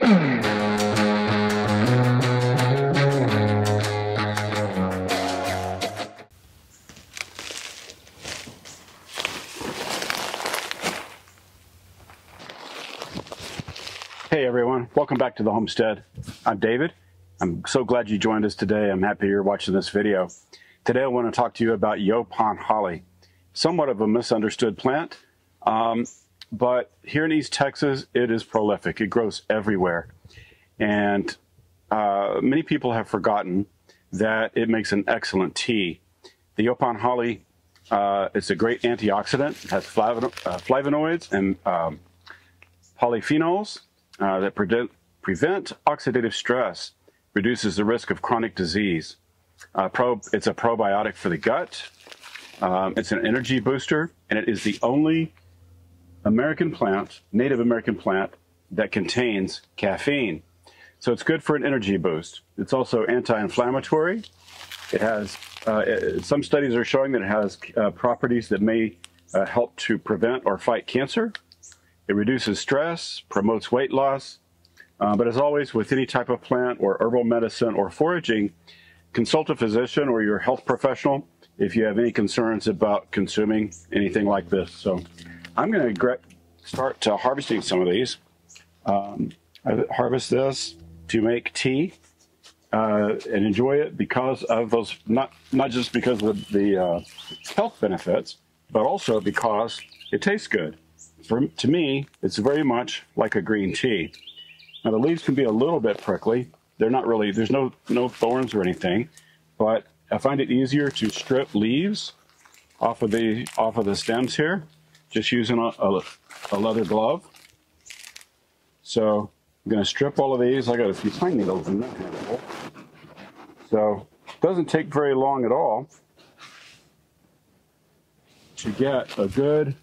Hey everyone, welcome back to the Homestead. I'm David. I'm so glad you joined us today. I'm happy you're watching this video. Today I want to talk to you about Yaupon holly. Somewhat of a misunderstood plant, but here in East Texas it is prolific. It grows everywhere. And many people have forgotten that it makes an excellent tea. The Yaupon holly is a great antioxidant. It has flavonoids and polyphenols that prevent oxidative stress, reduces the risk of chronic disease. It's a probiotic for the gut. It's an energy booster, and it is the only American plant, Native American plant, that contains caffeine. So it's good for an energy boost. It's also anti-inflammatory. It has, some studies are showing that it has properties that may help to prevent or fight cancer. It reduces stress, promotes weight loss, but as always with any type of plant or herbal medicine or foraging, consult a physician or your health professional if you have any concerns about consuming anything like this. So I'm going to start harvesting some of these. I harvest this to make tea and enjoy it because of those, not just because of the health benefits, but also because it tastes good. To me, it's very much like a green tea. Now the leaves can be a little bit prickly. They're not really, there's no thorns or anything, but I find it easier to strip leaves off of the stems here, just using a leather glove. So I'm going to strip all of these. I got a few pine needles in that handful. So it doesn't take very long at all to get a good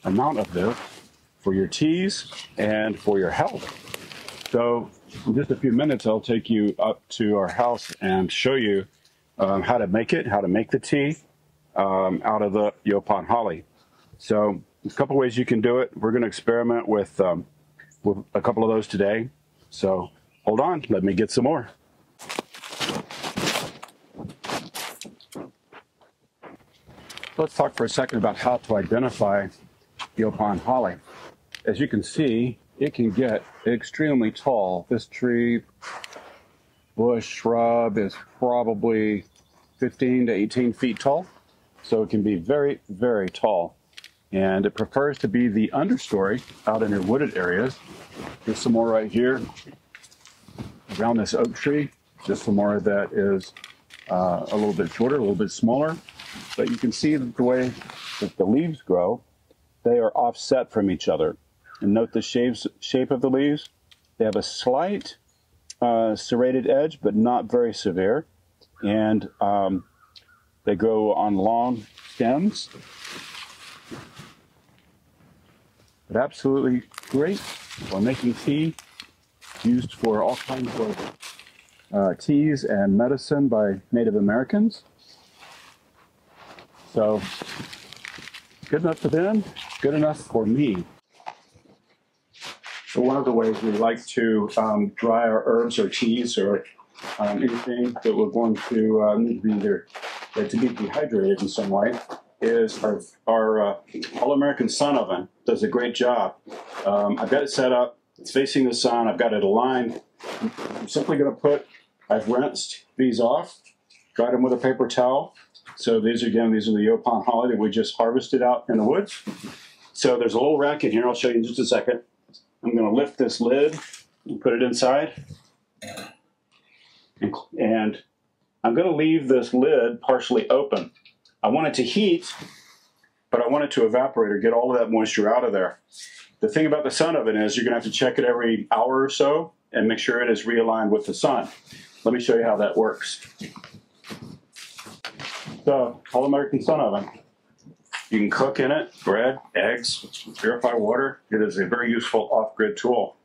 amount of this for your teas and for your health. So in just a few minutes, I'll take you up to our house and show you how to make it, how to make the tea out of the Yaupon holly. So there's a couple ways you can do it. We're going to experiment with a couple of those today. So hold on, let me get some more. Let's talk for a second about how to identify Yaupon holly. As you can see, it can get extremely tall. This tree, bush, shrub is probably 15 to 18 feet tall. So it can be very, very tall. And it prefers to be the understory out in your wooded areas. There's some more right here around this oak tree. Just some more that is a little bit shorter, a little bit smaller. But you can see that the way that the leaves grow, they are offset from each other. And note the shape of the leaves. They have a slight serrated edge, but not very severe. And they grow on long stems. But absolutely great for making tea, used for all kinds of teas and medicine by Native Americans. So good enough for them, good enough for me. So one of the ways we like to dry our herbs or teas or anything that we're going to need to be dehydrated in some way is our All-American Sun Oven. Does a great job. I've got it set up. It's facing the sun. I've got it aligned. I'm simply going to I've rinsed these off, dried them with a paper towel. So these are the Yaupon holly that we just harvested out in the woods. So there's a little rack in here. I'll show you in just a second. I'm going to lift this lid and put it inside. And I'm going to leave this lid partially open. I want it to heat, but I want it to evaporate or get all of that moisture out of there. The thing about the sun oven is you're going to have to check it every hour or so and make sure it is realigned with the sun. Let me show you how that works. So, All-American Sun Oven. You can cook in it, bread, eggs, purify water. It is a very useful off-grid tool.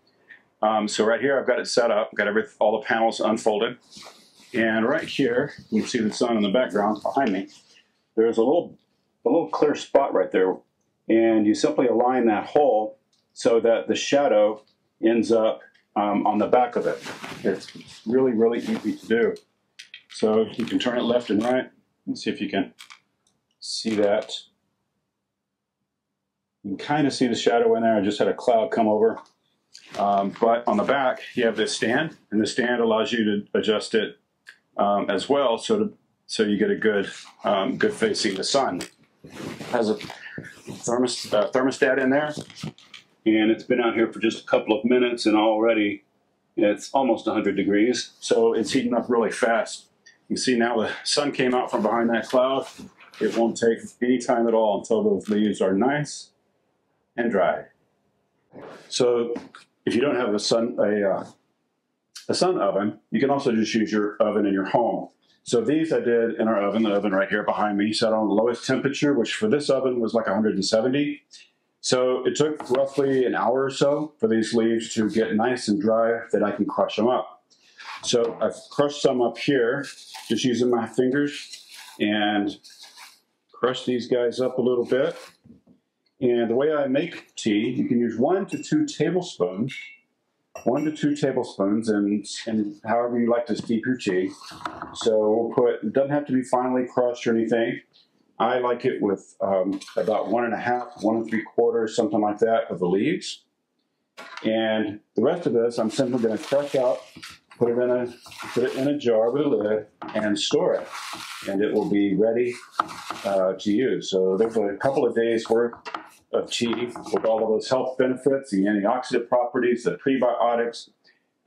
So right here, I've got it set up, got all the panels unfolded. And right here, you can see the sun in the background behind me. There's a little clear spot right there. And you simply align that hole so that the shadow ends up on the back of it. It's really, really easy to do. So you can turn it left and right. Let's see if you can see that. You can kind of see the shadow in there. I just had a cloud come over. But on the back, you have this stand, and the stand allows you to adjust it as well, so you get a good facing the sun. It has a thermostat in there, and it's been out here for just a couple of minutes, and already it's almost 100 degrees, so it's heating up really fast. You see now the sun came out from behind that cloud. It won't take any time at all until those leaves are nice and dry. So if you don't have a sun oven, you can also just use your oven in your home. So these I did in our oven, the oven right here behind me, set on the lowest temperature, which for this oven was like 170. So it took roughly an hour or so for these leaves to get nice and dry that I can crush them up. So I've crushed some up here, just using my fingers, and crush these guys up a little bit. And the way I make tea, you can use 1 to 2 tablespoons, and however you like to steep your tea. So it doesn't have to be finely crushed or anything. I like it with about 1.5, 1 3/4, something like that of the leaves. And the rest of this, I'm simply going to crush out, put it in a jar with a lid, and store it. And it will be ready to use. So there's a couple of days worth of tea with all of those health benefits, the antioxidant properties, the prebiotics,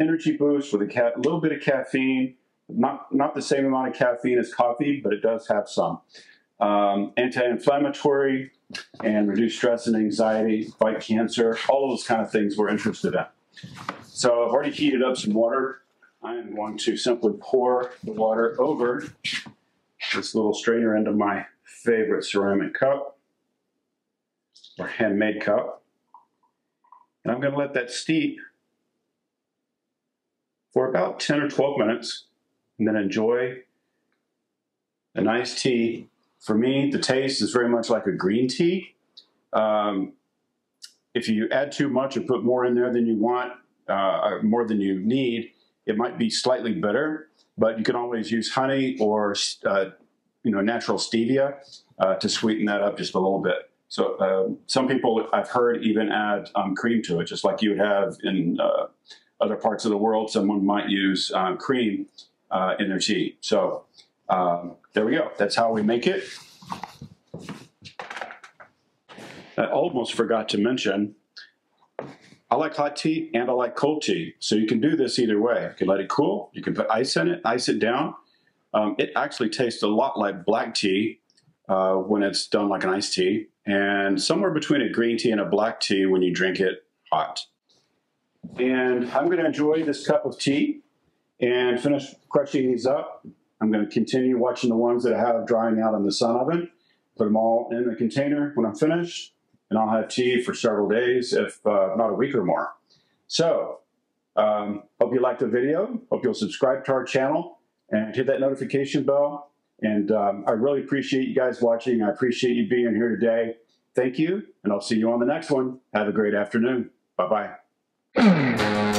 energy boost with a little bit of caffeine, not the same amount of caffeine as coffee, but it does have some. Anti-inflammatory, and reduce stress and anxiety, fight cancer, all of those kind of things we're interested in. So I've already heated up some water. I am going to simply pour the water over this little strainer into my favorite ceramic cup, or handmade cup. And I'm going to let that steep for about 10 or 12 minutes, and then enjoy a nice tea. For me, the taste is very much like a green tea. If you add too much or put more in there than you want, more than you need, it might be slightly bitter, but you can always use honey or natural stevia to sweeten that up just a little bit. So some people I've heard even add cream to it, just like you would have in other parts of the world. Someone might use cream in their tea. So there we go. That's how we make it. I almost forgot to mention, I like hot tea and I like cold tea. So you can do this either way. You can let it cool. You can put ice in it, ice it down. It actually tastes a lot like black tea when it's done like an iced tea, and somewhere between a green tea and a black tea when you drink it hot. And I'm going to enjoy this cup of tea and finish crushing these up. I'm going to continue watching the ones that I have drying out in the sun oven, put them all in a container when I'm finished, and I'll have tea for several days, if not a week or more. So, hope you liked the video. Hope you'll subscribe to our channel and hit that notification bell. And I really appreciate you guys watching. I appreciate you being here today. Thank you, and I'll see you on the next one. Have a great afternoon. Bye-bye.